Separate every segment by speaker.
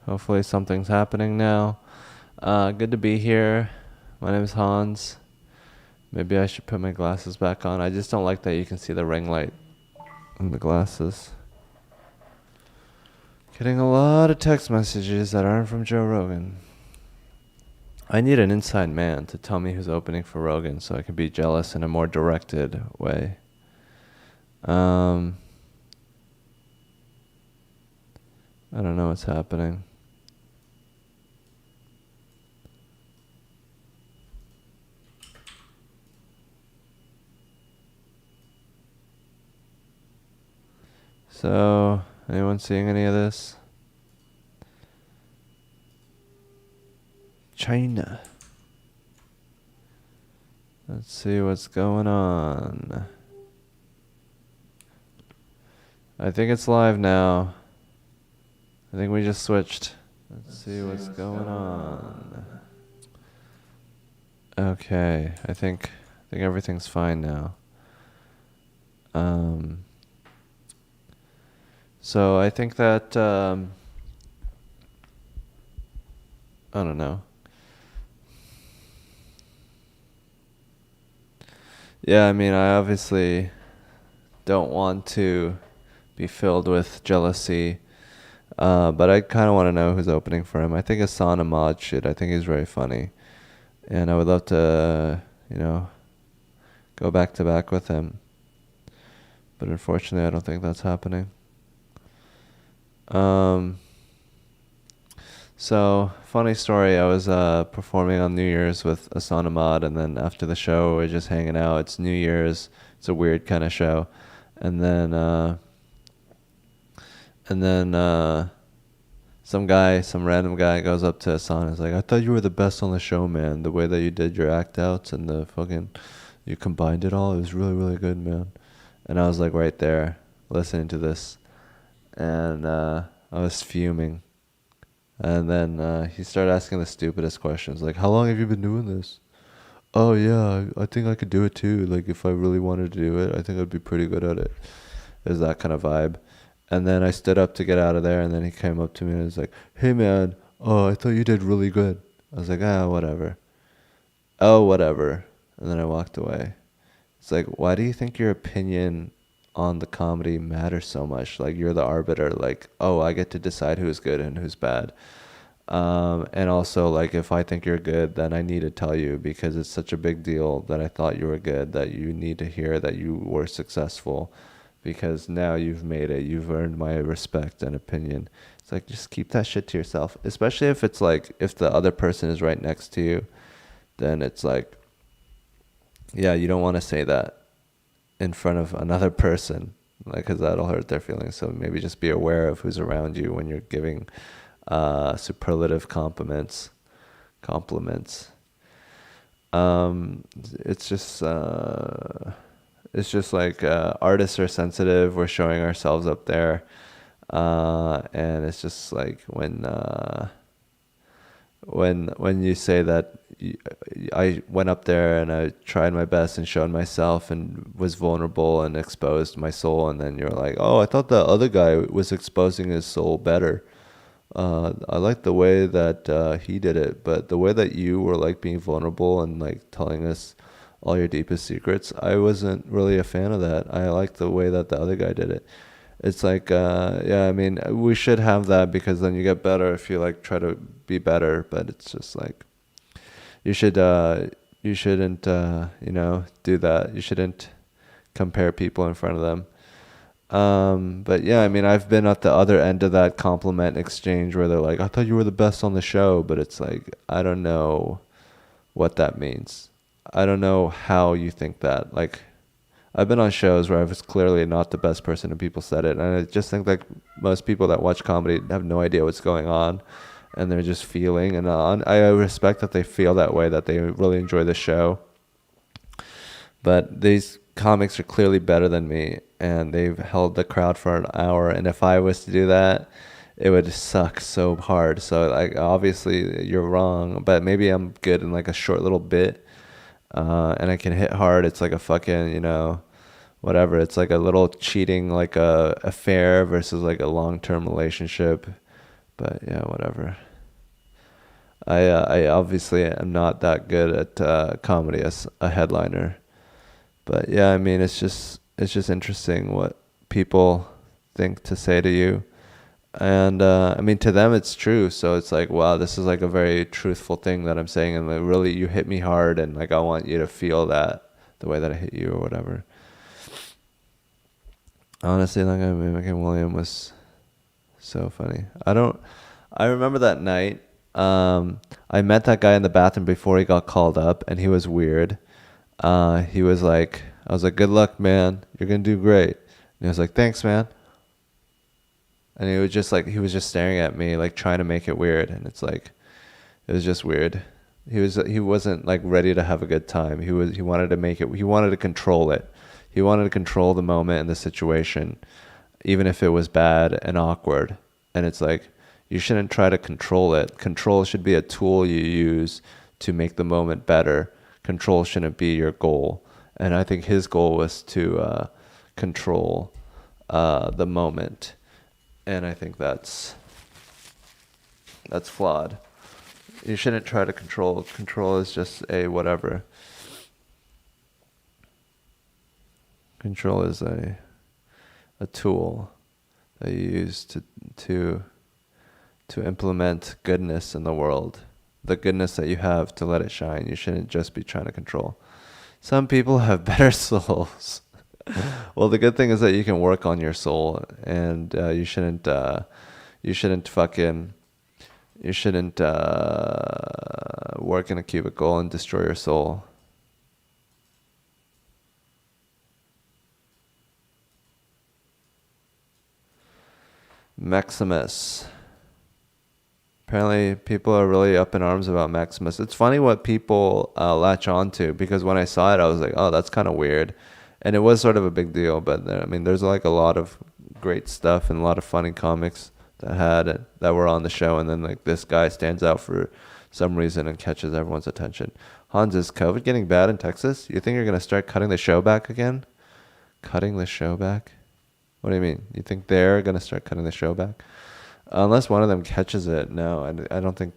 Speaker 1: Hopefully something's happening now. Good to be here. My name is Hans. Maybe I should put my glasses back on. I just don't like that you can see the ring light in the glasses. Getting a lot of text messages that aren't from Joe Rogan. I need an inside man to tell me who's opening for Rogan so I can be jealous in a more directed way. I don't know what's happening. So, anyone seeing any of this? China. Let's see what's going on. I think it's live now. I think we just switched. Let's see what's going on. Okay, I think everything's fine now. So I think that I don't know. Yeah, I mean, I obviously don't want to be filled with jealousy, but I kind of want to know who's opening for him. I think Hassan Ahmad should. I think he's very funny, and I would love to, go back to back with him. But unfortunately, I don't think that's happening. So, funny story, I was performing on New Year's with Hassan Ahmad, and then after the show, we're just hanging out. It's New Year's. It's a weird kind of show. And then some random guy goes up to Hassan and is like, I thought you were the best on the show, man. The way that you did your act outs and you combined it all, it was really, really good, man. And I was like right there listening to this. And I was fuming. And then he started asking the stupidest questions, like, how long have you been doing this? Oh, yeah, I think I could do it too. Like, if I really wanted to do it, I think I'd be pretty good at it. It was that kind of vibe. And then I stood up to get out of there, and then he came up to me and was like, hey, man, oh, I thought you did really good. I was like, whatever. Oh, whatever. And then I walked away. It's like, why do you think your opinion on the comedy matters so much? Like, you're the arbiter. Like, oh, I get to decide who's good and who's bad. And also, like, if I think you're good, then I need to tell you, because it's such a big deal that I thought you were good, that you need to hear that you were successful, because now you've made it. You've earned my respect and opinion. It's like, just keep that shit to yourself. Especially if it's like, if the other person is right next to you, then it's like, yeah, you don't want to say that in front of another person, like, because that'll hurt their feelings. So maybe just be aware of who's around you when you're giving superlative compliments. It's just like artists are sensitive. We're showing ourselves up there, and it's just like when you say that I went up there and I tried my best and showed myself and was vulnerable and exposed my soul, and then you're like, oh, I thought the other guy was exposing his soul better. I like the way that he did it, but the way that you were like being vulnerable and like telling us all your deepest secrets, I wasn't really a fan of that. I liked the way that the other guy did it. It's like, yeah, I mean, we should have that, because then you get better if you like try to be better. But it's just like, you shouldn't, do that. You shouldn't compare people in front of them. But yeah, I mean, I've been at the other end of that compliment exchange where they're like, I thought you were the best on the show, but it's like, I don't know what that means. I don't know how you think that. Like, I've been on shows where I was clearly not the best person and people said it. And I just think like most people that watch comedy have no idea what's going on, and they're just feeling. And I respect that they feel that way, that they really enjoy the show. But these comics are clearly better than me, and they've held the crowd for an hour. And if I was to do that, it would suck so hard. So like, obviously you're wrong, but maybe I'm good in like a short little bit, and I can hit hard. It's like a fucking, whatever. It's like a little cheating, like a affair versus like a long-term relationship. But yeah, whatever. I obviously am not that good at comedy as a headliner. But yeah, I mean, it's just interesting what people think to say to you. And I mean, to them it's true. So it's like, wow, this is like a very truthful thing that I'm saying, and like, really, you hit me hard, and like I want you to feel that the way that I hit you or whatever. Honestly, like I mean, Mimicking William was so funny. I remember that night. I met that guy in the bathroom before he got called up, and he was weird. He was like, I was like, good luck, man. You're gonna do great. And he was like, thanks, man. And he was just staring at me, like trying to make it weird. And it's like, it was just weird. He wasn't like ready to have a good time. He wanted to make it, he wanted to control it. He wanted to control the moment and the situation, even if it was bad and awkward. And it's like, you shouldn't try to control it. Control should be a tool you use to make the moment better. Control shouldn't be your goal. And I think his goal was to control the moment. And I think that's flawed. You shouldn't try to control. Control is just a whatever. Control is a tool that you use to implement goodness in the world. The goodness that you have, to let it shine. You shouldn't just be trying to control. Some people have better souls. Well, the good thing is that you can work on your soul, and you shouldn't work in a cubicle and destroy your soul. Maximus. Apparently, people are really up in arms about Maximus. It's funny what people latch on to, because when I saw it, I was like, oh, that's kind of weird. And it was sort of a big deal, but I mean, there's like a lot of great stuff and a lot of funny comics that were on the show, and then like this guy stands out for some reason and catches everyone's attention. Hans, is COVID getting bad in Texas? You think you're gonna start cutting the show back again? Cutting the show back? What do you mean? You think they're gonna start cutting the show back? Unless one of them catches it. No, I don't think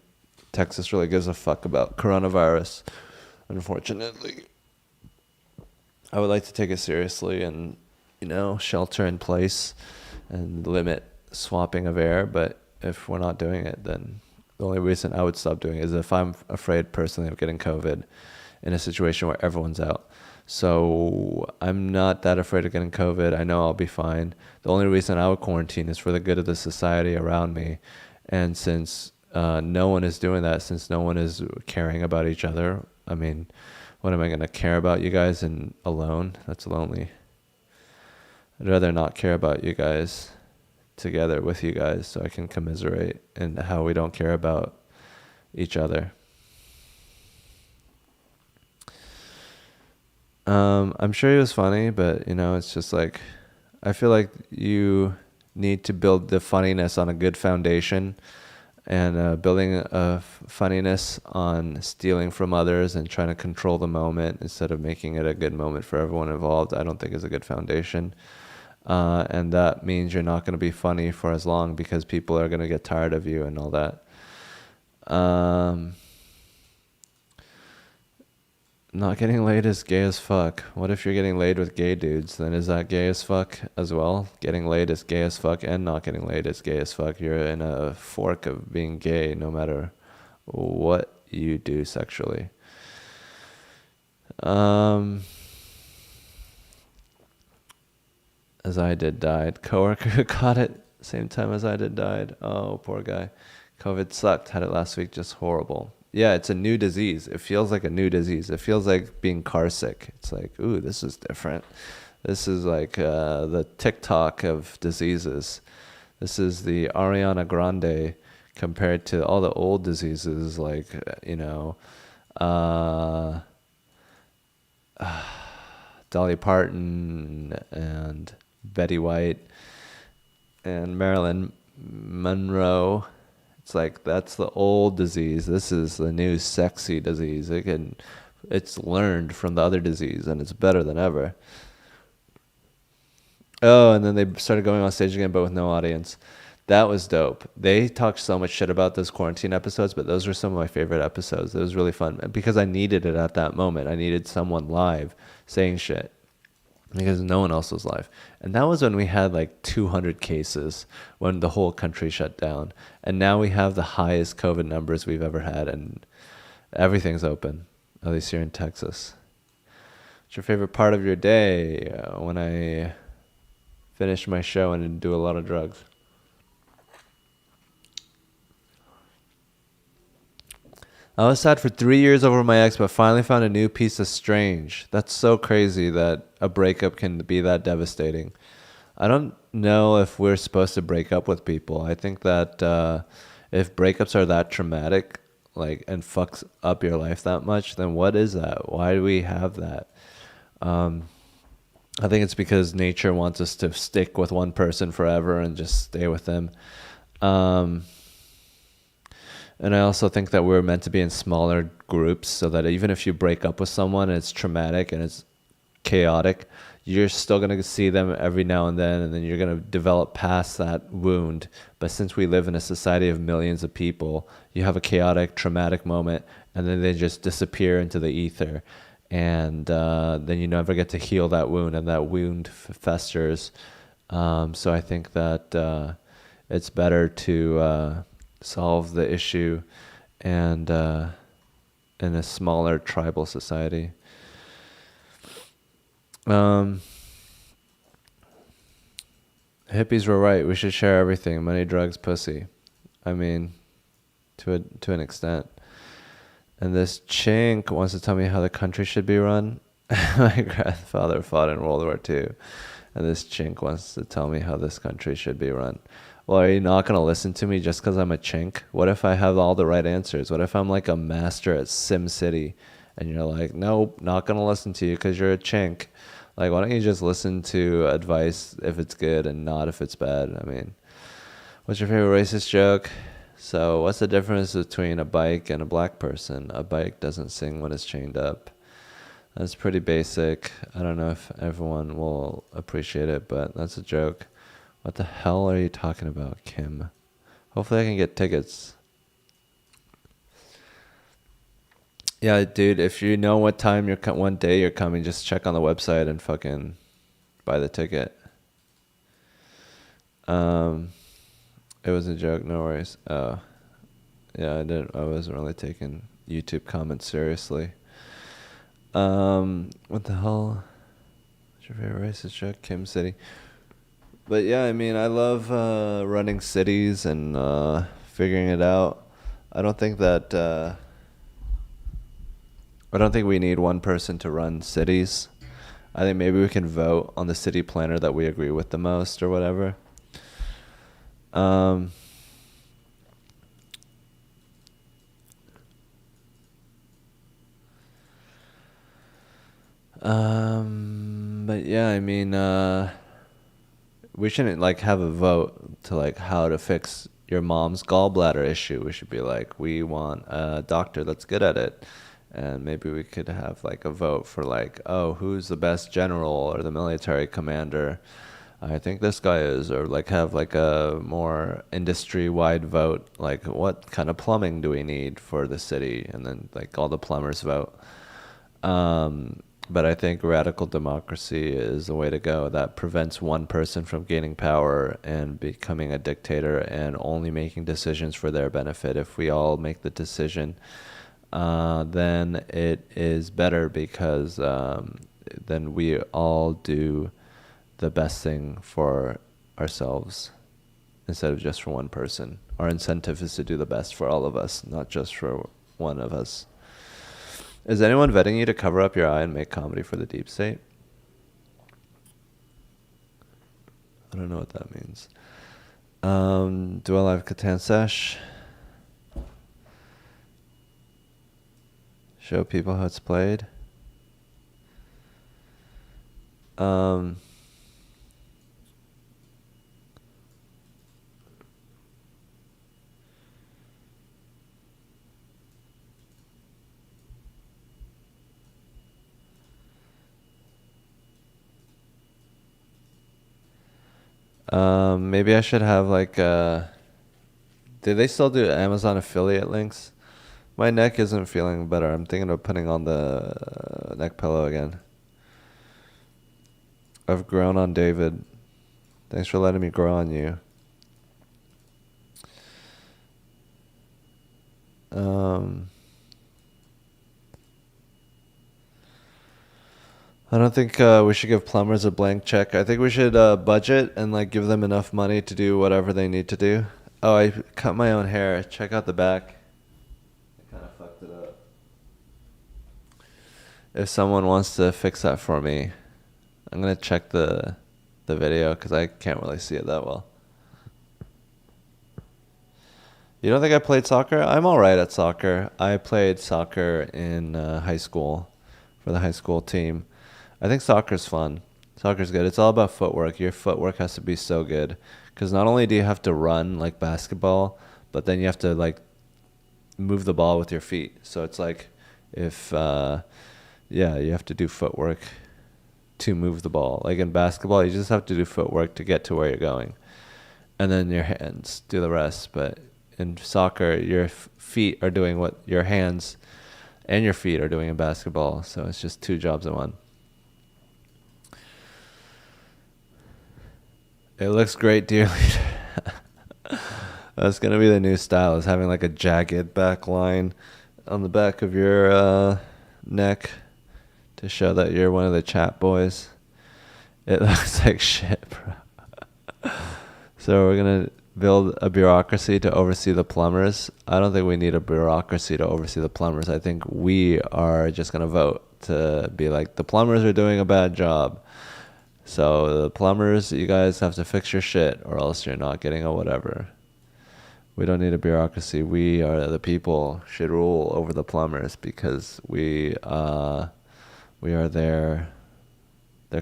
Speaker 1: Texas really gives a fuck about coronavirus, unfortunately. I would like to take it seriously and, shelter in place and limit swapping of air. But if we're not doing it, then the only reason I would stop doing it is if I'm afraid personally of getting COVID in a situation where everyone's out. So I'm not that afraid of getting COVID. I know I'll be fine. The only reason I would quarantine is for the good of the society around me. And since no one is doing that, since no one is caring about each other, I mean, what am I going to care about you guys and alone? That's lonely. I'd rather not care about you guys together with you guys so I can commiserate in how we don't care about each other. I'm sure he was funny, but it's just like, I feel like you need to build the funniness on a good foundation, and building a funniness on stealing from others and trying to control the moment instead of making it a good moment for everyone involved, I don't think is a good foundation. And that means you're not going to be funny for as long, because people are going to get tired of you and all that. Not getting laid is gay as fuck. What if you're getting laid with gay dudes? Then is that gay as fuck as well? Getting laid is gay as fuck, and not getting laid is gay as fuck. You're in a fork of being gay no matter what you do sexually. As I did died. Coworker who caught it same time as I did died. Oh, poor guy. COVID sucked. Had it last week. Just horrible. Yeah, it's a new disease. It feels like a new disease. It feels like being car sick. It's like, ooh, this is different. This is like the TikTok of diseases. This is the Ariana Grande compared to all the old diseases, like, Dolly Parton and Betty White and Marilyn Monroe. It's like, that's the old disease. This is the new sexy disease. It's learned from the other disease, and it's better than ever. Oh, and then they started going on stage again, but with no audience. That was dope. They talked so much shit about those quarantine episodes, but those were some of my favorite episodes. It was really fun because I needed it at that moment. I needed someone live saying shit because no one else was live. And that was when we had like 200 cases when the whole country shut down. And now we have the highest COVID numbers we've ever had, and everything's open, at least here in Texas. What's your favorite part of your day? When I finish my show and do a lot of drugs. I was sad for 3 years over my ex, but finally found a new piece of strange. That's so crazy that a breakup can be that devastating. I don't know if we're supposed to break up with people. I think that if breakups are that traumatic, like, and fucks up your life that much, then what is that? Why do we have that? I think it's because nature wants us to stick with one person forever and just stay with them. And I also think that we're meant to be in smaller groups so that even if you break up with someone and it's traumatic and it's chaotic, you're still going to see them every now and then you're going to develop past that wound. But since we live in a society of millions of people, you have a chaotic, traumatic moment, and then they just disappear into the ether. And then you never get to heal that wound, and that wound festers. So I think that it's better to solve the issue and in a smaller tribal society. Hippies were right. We should share everything: money, drugs, pussy. I mean, to an extent. And this chink wants to tell me how the country should be run. My grandfather fought in World War II, and this chink wants to tell me how this country should be run. Well, are you not going to listen to me just because I'm a chink? What if I have all the right answers? What if I'm like a master at Sim City, and you're like, nope, not going to listen to you because you're a chink? Like, why don't you just listen to advice if it's good and not if it's bad? I mean, what's your favorite racist joke? So what's the difference between a bike and a black person? A bike doesn't sing when it's chained up. That's pretty basic. I don't know if everyone will appreciate it, but that's a joke. What the hell are you talking about, Kim? Hopefully I can get tickets. Yeah, dude, if you know what time one day you're coming, just check on the website and fucking buy the ticket. It was a joke, no worries. Oh, yeah, I wasn't really taking YouTube comments seriously. What the hell? What's your favorite racist joke? Kim City. But yeah, I mean, I love running cities and figuring it out. I don't think we need one person to run cities. I think maybe we can vote on the city planner that we agree with the most or whatever. But yeah, I mean, we shouldn't like have a vote to like how to fix your mom's gallbladder issue. We should be like, we want a doctor that's good at it. And maybe we could have like a vote for like, oh, who's the best general or the military commander? I think this guy is, or like have like a more industry-wide vote, like what kind of plumbing do we need for the city, and then like all the plumbers vote. But I think radical democracy is the way to go. That prevents one person from gaining power and becoming a dictator and only making decisions for their benefit. If we all make the decision, then it is better because then we all do the best thing for ourselves instead of just for one person. Our incentive is to do the best for all of us, not just for one of us. Is anyone vetting you to cover up your eye and make comedy for the deep state? I don't know what that means. Do I live Catan Sesh? Show people how it's played. Maybe I should have like do they still do Amazon affiliate links? My neck isn't feeling better. I'm thinking of putting on the neck pillow again. I've grown on David. Thanks for letting me grow on you. I don't think we should give plumbers a blank check. I think we should budget and like give them enough money to do whatever they need to do. Oh, I cut my own hair. Check out the back. I kind of fucked it up. If someone wants to fix that for me, I'm gonna check the video because I can't really see it that well. You don't think I played soccer? I'm all right at soccer. I played soccer in high school for the high school team. I think soccer's fun. Soccer's good. It's all about footwork. Your footwork has to be so good because not only do you have to run like basketball, but then you have to like move the ball with your feet. So it's like if yeah, you have to do footwork to move the ball. Like in basketball, you just have to do footwork to get to where you're going, and then your hands do the rest. But in soccer, your feet are doing what your hands and your feet are doing in basketball. So it's just two jobs in one. It looks great, dear leader. That's gonna be the new style, is having like a jagged back line on the back of your neck to show that you're one of the chat boys. It looks like shit, bro. So we're gonna build a bureaucracy to oversee the plumbers. I don't think we need a bureaucracy to oversee the plumbers. I think we are just gonna vote to be like, the plumbers are doing a bad job. So the plumbers, you guys have to fix your shit or else you're not getting a whatever. We don't need a bureaucracy. We are the people should rule over the plumbers because we are their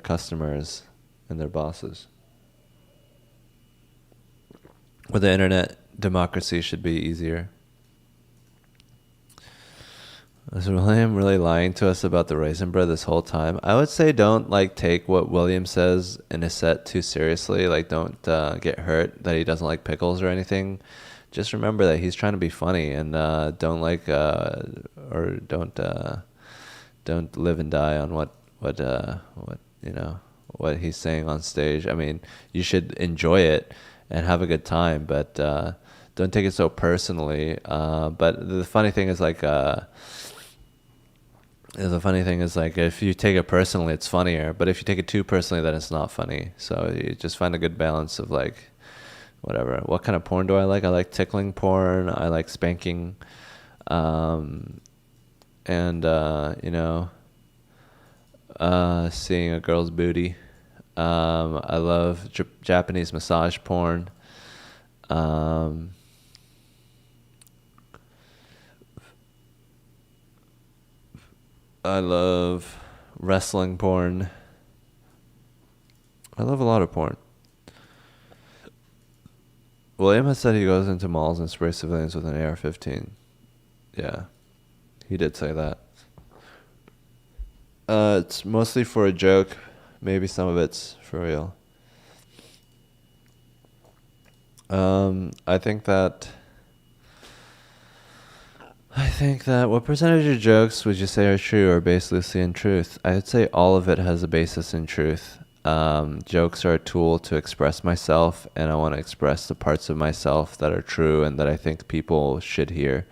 Speaker 1: customers and their bosses. With the internet, democracy should be easier. Is William really lying to us about the raisin bread this whole time? I would say don't like take what William says in his set too seriously. Like don't get hurt that he doesn't like pickles or anything. Just remember that he's trying to be funny and don't like or don't live and die on what you know what he's saying on stage. I mean, you should enjoy it and have a good time, but don't take it so personally. But the funny thing is like. The funny thing is like if you take it personally, it's funnier. But if you take it too personally, then it's not funny. So you just find a good balance of like, whatever. What kind of porn do I like? I like tickling porn. I like spanking, and seeing a girl's booty. I love Japanese massage porn. I love wrestling porn. I love a lot of porn. William has said he goes into malls and sprays civilians with an AR-15. Yeah, he did say that. It's mostly for a joke. Maybe some of it's for real. I think that what percentage of jokes would you say are true or based loosely in truth? I would say all of it has a basis in truth. Jokes are a tool to express myself, and I want to express the parts of myself that are true and that I think people should hear.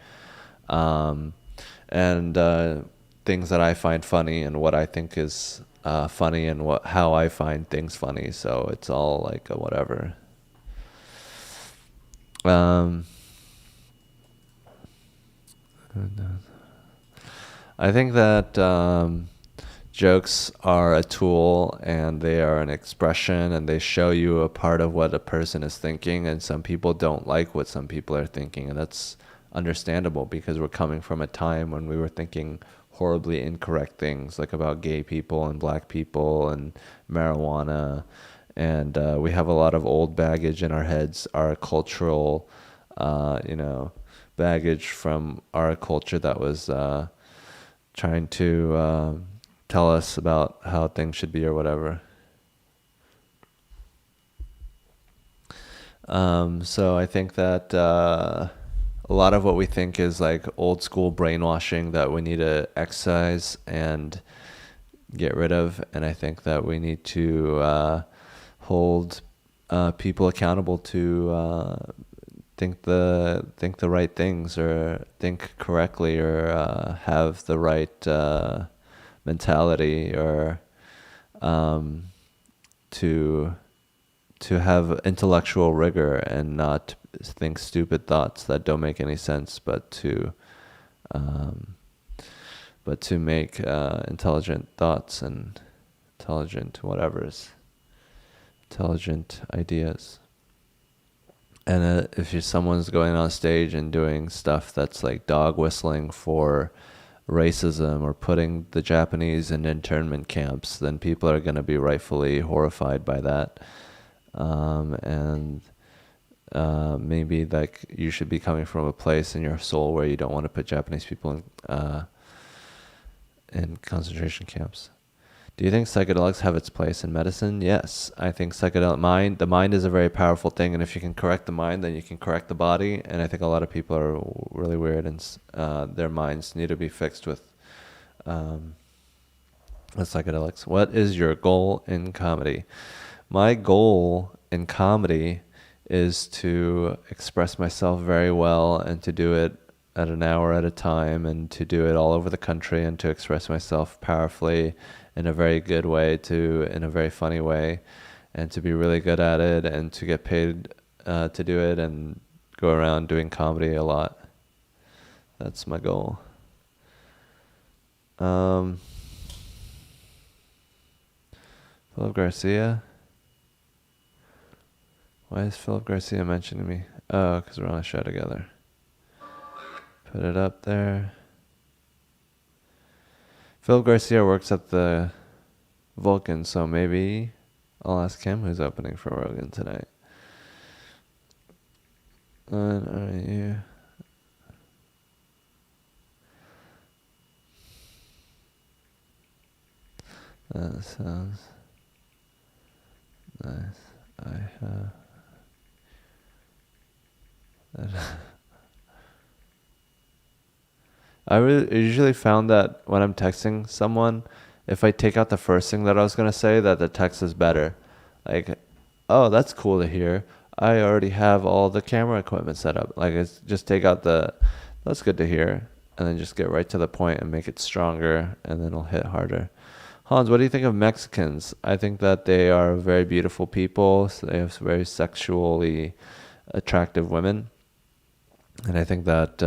Speaker 1: And things that I find funny and what I think is funny and how I find things funny. So it's all like a whatever. I think that jokes are a tool and they are an expression and they show you a part of what a person is thinking, and some people don't like what some people are thinking, and that's understandable because we're coming from a time when we were thinking horribly incorrect things like about gay people and black people and marijuana, and we have a lot of old baggage in our heads, our cultural baggage from our culture that was trying to tell us about how things should be or whatever. So I think that a lot of what we think is like old school brainwashing that we need to excise and get rid of, and I think that we need to hold people accountable to think the right things, or think correctly, or have the right mentality, or um, to have intellectual rigor and not think stupid thoughts that don't make any sense, um, but to make intelligent thoughts and intelligent whatever's intelligent ideas. And if someone's going on stage and doing stuff that's like dog whistling for racism or putting the Japanese in internment camps, then people are going to be rightfully horrified by that. And maybe like you should be coming from a place in your soul where you don't want to put Japanese people in concentration camps. Do you think psychedelics have its place in medicine? Yes, I think the mind is a very powerful thing, and if you can correct the mind, then you can correct the body. And I think a lot of people are really weird, and their minds need to be fixed um, with psychedelics. What is your goal in comedy? My goal in comedy is to express myself very well and to do it at an hour at a time, and to do it all over the country, and to express myself powerfully in a very good way, in a very funny way, and to be really good at it, and to get paid to do it, and go around doing comedy a lot. That's my goal. Philip Garcia. Why is Philip Garcia mentioning me? Oh, because we're on a show together. Put it up there. Philip Garcia works at the Vulcan, so maybe I'll ask him who's opening for Rogan tonight. Are you? That sounds nice. I usually found that when I'm texting someone, if I take out the first thing that I was going to say, that the text is better. Like, oh, that's cool to hear. I already have all the camera equipment set up. Like, it's just take out that's good to hear, and then just get right to the point and make it stronger, and then it'll hit harder. Hans, what do you think of Mexicans? I think that they are very beautiful people. So they have very sexually attractive women. And I think that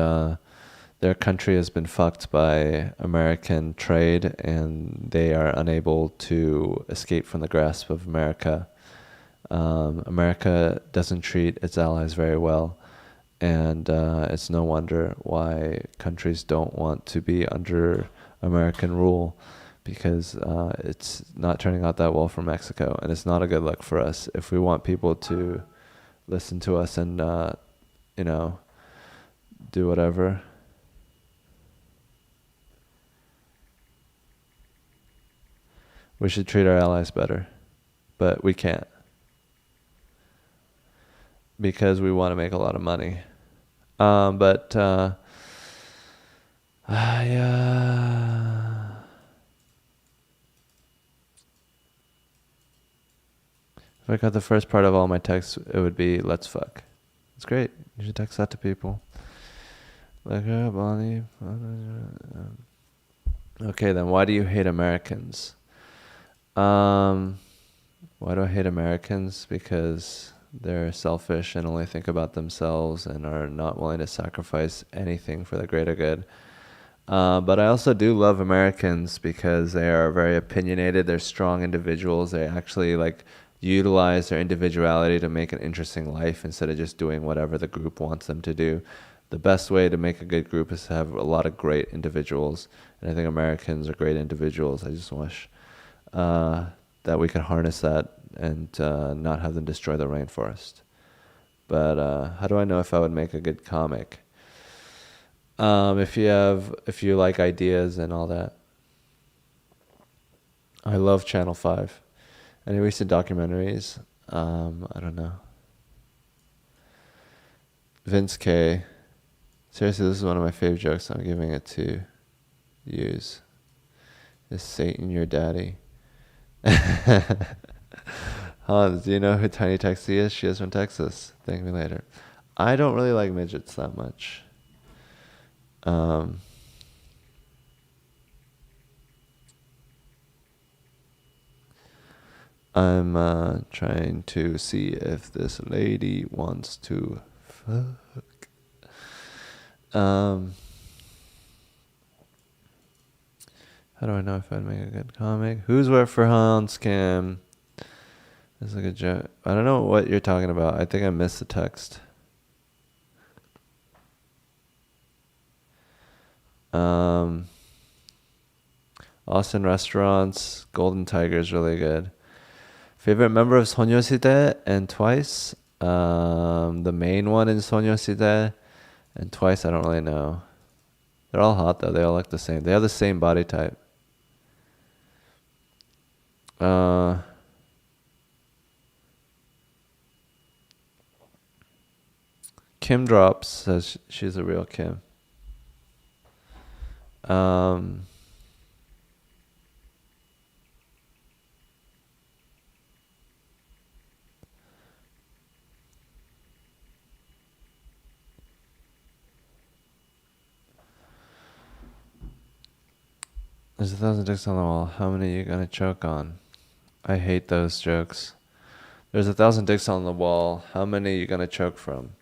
Speaker 1: their country has been fucked by American trade, and they are unable to escape from the grasp of America. America doesn't treat its allies very well, and it's no wonder why countries don't want to be under American rule, because it's not turning out that well for Mexico, and it's not a good look for us. If we want people to listen to us and, do whatever. We should treat our allies better, but we can't, because we want to make a lot of money. If I got the first part of all my texts, it would be "let's fuck." It's great. You should text that to people. Okay, then why do you hate Americans? Why do I hate Americans? Because they're selfish and only think about themselves and are not willing to sacrifice anything for the greater good. But I also do love Americans because they are very opinionated. They're strong individuals. They actually utilize their individuality to make an interesting life instead of just doing whatever the group wants them to do. The best way to make a good group is to have a lot of great individuals. And I think Americans are great individuals. I just wish that we could harness that and not have them destroy the rainforest. But how do I know if I would make a good comic? If you like ideas and all that. I love Channel 5. Any recent documentaries? I don't know. Vince K. Seriously, this is one of my favorite jokes. I'm giving it to use. Is Satan your daddy? Hans, do you know who Tiny Texie is? She is from Texas. Thank me later. I don't really like midgets that much. I'm trying to see if this lady wants to fuck. How do I know if I'd make a good comic? Who's wet for Hans Cam? This is a good joke. I don't know what you're talking about. I think I missed the text. Austin restaurants. Golden Tiger is really good. Favorite member of 소녀시대 and Twice. The main one in 소녀시대 and Twice I don't really know. They're all hot though. They all look the same. They have the same body type. Kim Drops says she's a real Kim. There's 1,000 dicks on the wall. How many are you gonna choke on? I hate those jokes. There's 1,000 dicks on the wall. How many are you gonna choke from?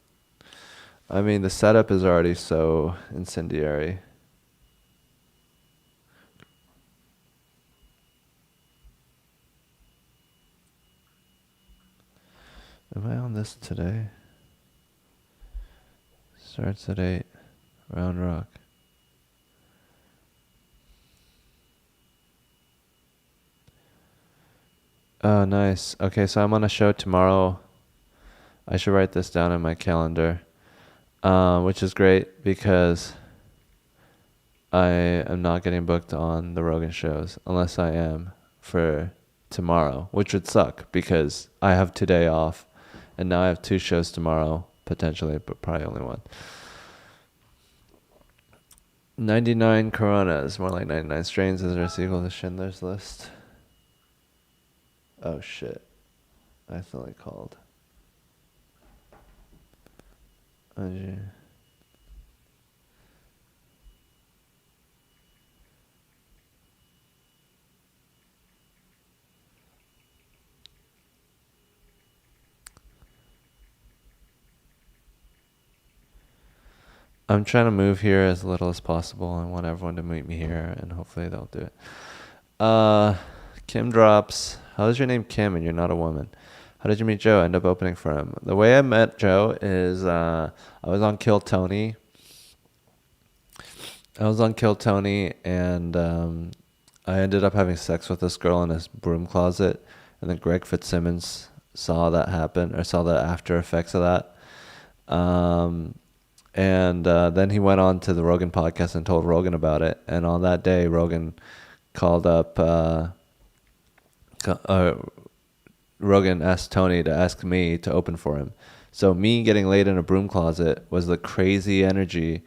Speaker 1: I mean, the setup is already so incendiary. Am I on this today? Starts at 8. Round Rock. Oh, nice. Okay, so I'm on a show tomorrow. I should write this down in my calendar, which is great because I am not getting booked on the Rogan shows unless I am for tomorrow, which would suck because I have today off and now I have 2 shows tomorrow, potentially, but probably only one. 99 Coronas, more like 99 Strains. Is there a sequel to Schindler's List? Oh shit. I accidentally called. Oh, gee. I'm trying to move here as little as possible. I want everyone to meet me here, and hopefully they'll do it. Kim Drops. How is your name Kim and you're not a woman? How did you meet Joe? End up opening for him. The way I met Joe is I was on Kill Tony. And I ended up having sex with this girl in his broom closet. And then Greg Fitzsimmons saw that happen, or saw the after effects of that. And then he went on to the Rogan podcast and told Rogan about it. And on that day, Rogan called up... Rogan asked Tony to ask me to open for him. So me getting laid in a broom closet was the crazy energy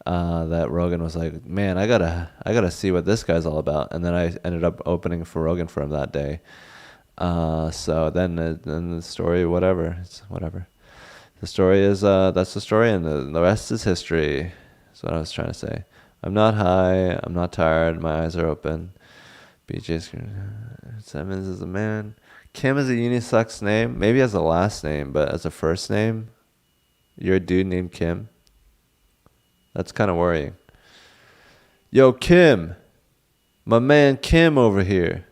Speaker 1: that Rogan was like, man, I gotta see what this guy's all about. And then I ended up opening for Rogan for him that day. So then the story, whatever. It's whatever. The story is, that's the story, and the rest is history. That's what I was trying to say. I'm not high. I'm not tired. My eyes are open. BJ Simmons is a man. Kim is a unisex name. Maybe as a last name, but as a first name, you're a dude named Kim. That's kind of worrying. Yo, Kim. My man Kim over here.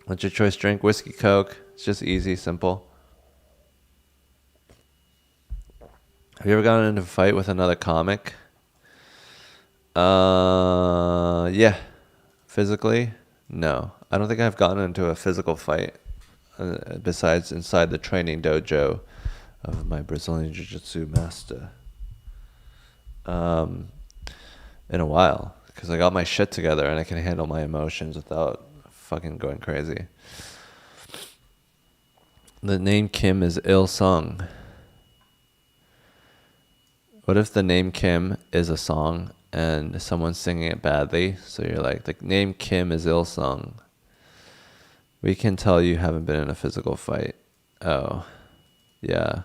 Speaker 1: What's your choice drink? Whiskey, Coke. It's just easy, simple. Have you ever gotten into a fight with another comic? Yeah. Physically? No. I don't think I've gotten into a physical fight besides inside the training dojo of my Brazilian Jiu-Jitsu master in a while, because I got my shit together and I can handle my emotions without fucking going crazy. The name Kim is Il Sung. What if the name Kim is a song and someone's singing it badly? So you're like, the name Kim is ill sung. We can tell you haven't been in a physical fight. Oh, yeah.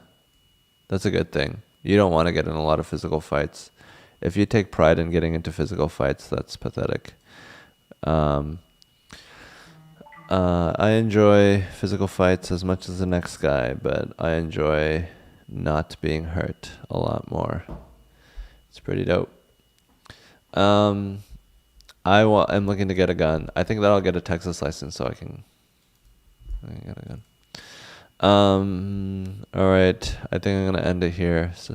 Speaker 1: That's a good thing. You don't want to get in a lot of physical fights. If you take pride in getting into physical fights, that's pathetic. I enjoy physical fights as much as the next guy, but I enjoy not being hurt a lot more. It's pretty dope. I'm looking to get a gun. I think that I'll get a Texas license so I can get a gun. All right. I think I'm gonna end it here. So